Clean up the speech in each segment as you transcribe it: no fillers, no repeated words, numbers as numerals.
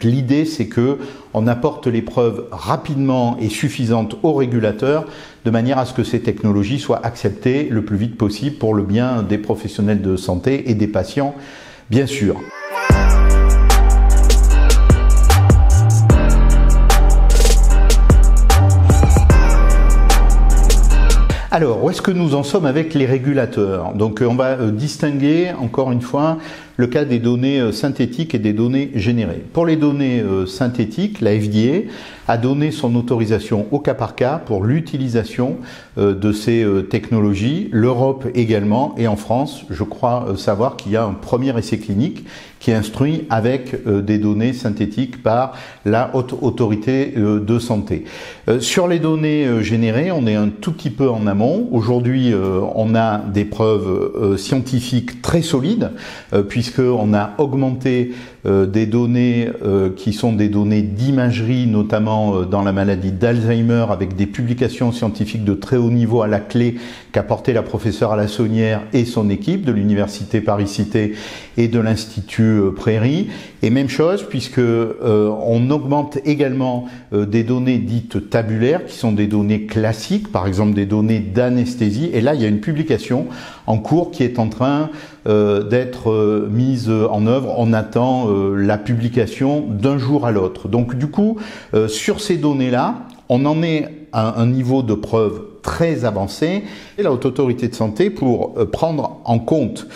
l'idée, c'est que on apporte les preuves rapidement et suffisantes aux régulateurs de manière à ce que ces technologies soient acceptées le plus vite possible pour le bien des professionnels de santé et des patients, bien sûr. Alors, où est-ce que nous en sommes avec les régulateurs? Donc, on va distinguer, encore une fois, le cas des données synthétiques et des données générées. Pour les données synthétiques, la FDA a donné son autorisation au cas par cas pour l'utilisation de ces technologies. L'Europe également, et en France, je crois savoir qu'il y a un premier essai clinique qui est instruit avec des données synthétiques par la Haute Autorité de Santé. Sur les données générées, on est un tout petit peu en amont. Aujourd'hui, on a des preuves scientifiques très solides, puisqu'on a augmenté des données qui sont des données d'imagerie, notamment dans la maladie d'Alzheimer, avec des publications scientifiques de très haut niveau à la clé qu'a porté la professeure Alassonnière et son équipe de l'Université Paris-Cité et de l'Institut Prairie. Et même chose, puisque on augmente également des données dites tabulaires, qui sont des données classiques, par exemple des données d'anesthésie. Et là, il y a une publication en cours qui est en train d'être mise en œuvre. On attend la publication d'un jour à l'autre. Donc du coup, sur ces données-là, on en est à un niveau de preuve très avancé. Et la Haute Autorité de Santé, pour prendre en compte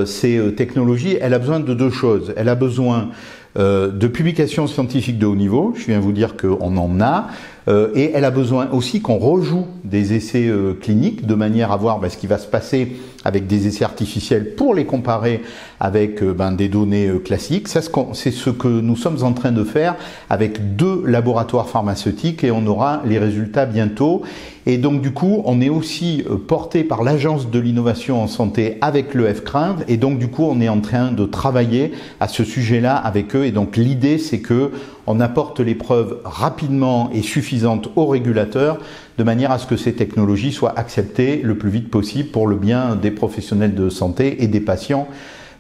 ces technologies, elle a besoin de deux choses. Elle a besoin de publications scientifiques de haut niveau, je viens vous dire qu'on en a, et elle a besoin aussi qu'on rejoue des essais cliniques de manière à voir ce qui va se passer avec des essais artificiels pour les comparer avec des données classiques. C'est ce que nous sommes en train de faire avec 2 laboratoires pharmaceutiques et on aura les résultats bientôt. Et donc du coup, on est aussi porté par l'Agence de l'innovation en santé avec le FCRINV et donc du coup, on est en train de travailler à ce sujet-là avec eux. Et donc l'idée, c'est que on apporte les preuves rapidement et suffisantes aux régulateurs de manière à ce que ces technologies soient acceptées le plus vite possible pour le bien des professionnels de santé et des patients,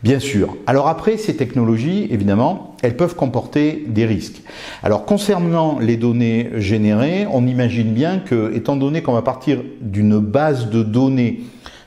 bien sûr. Alors après, ces technologies, évidemment, elles peuvent comporter des risques. Alors concernant les données générées, on imagine bien que, étant donné qu'on va partir d'une base de données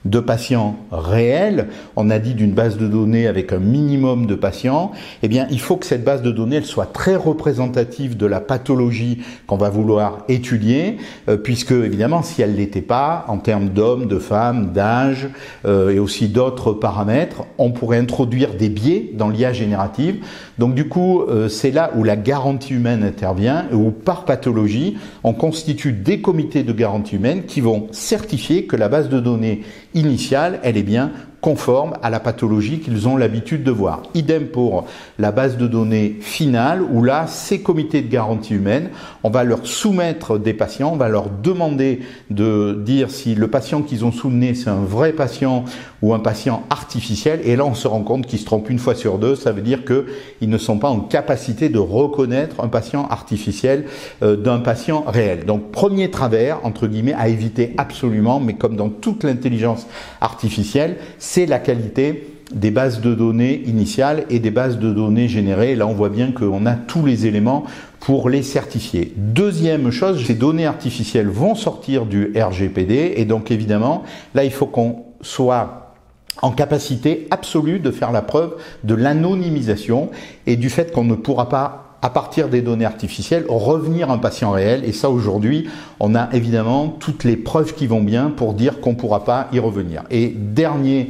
de patients réels, on a dit d'une base de données avec un minimum de patients, eh bien il faut que cette base de données elle soit très représentative de la pathologie qu'on va vouloir étudier, puisque évidemment si elle l'était pas, en termes d'hommes, de femmes, d'âge et aussi d'autres paramètres, on pourrait introduire des biais dans l'IA générative. Donc du coup, c'est là où la garantie humaine intervient, où par pathologie, on constitue des comités de garantie humaine qui vont certifier que la base de données initiale, elle est bien conforme à la pathologie qu'ils ont l'habitude de voir. Idem pour la base de données finale, où là, ces comités de garantie humaine, on va leur soumettre des patients, on va leur demander de dire si le patient qu'ils ont sous le nez, c'est un vrai patient ou un patient artificiel, et là on se rend compte qu'ils se trompent une fois sur deux, ça veut dire qu'ils ne sont pas en capacité de reconnaître un patient artificiel d'un patient réel. Donc premier travers, entre guillemets, à éviter absolument, mais comme dans toute l'intelligence artificielle, c'est la qualité des bases de données initiales et des bases de données générées. Là, on voit bien qu'on a tous les éléments pour les certifier. Deuxième chose, ces données artificielles vont sortir du RGPD et donc évidemment, là, il faut qu'on soit en capacité absolue de faire la preuve de l'anonymisation et du fait qu'on ne pourra pas à partir des données artificielles, revenir à un patient réel. Et ça, aujourd'hui, on a évidemment toutes les preuves qui vont bien pour dire qu'on ne pourra pas y revenir. Et dernier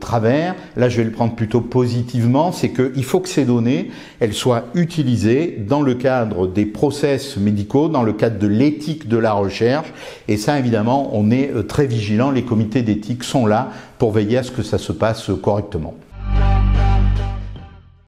travers, là je vais le prendre plutôt positivement, c'est qu'il faut que ces données, elles soient utilisées dans le cadre des process médicaux, dans le cadre de l'éthique de la recherche. Et ça, évidemment, on est très vigilant. Les comités d'éthique sont là pour veiller à ce que ça se passe correctement.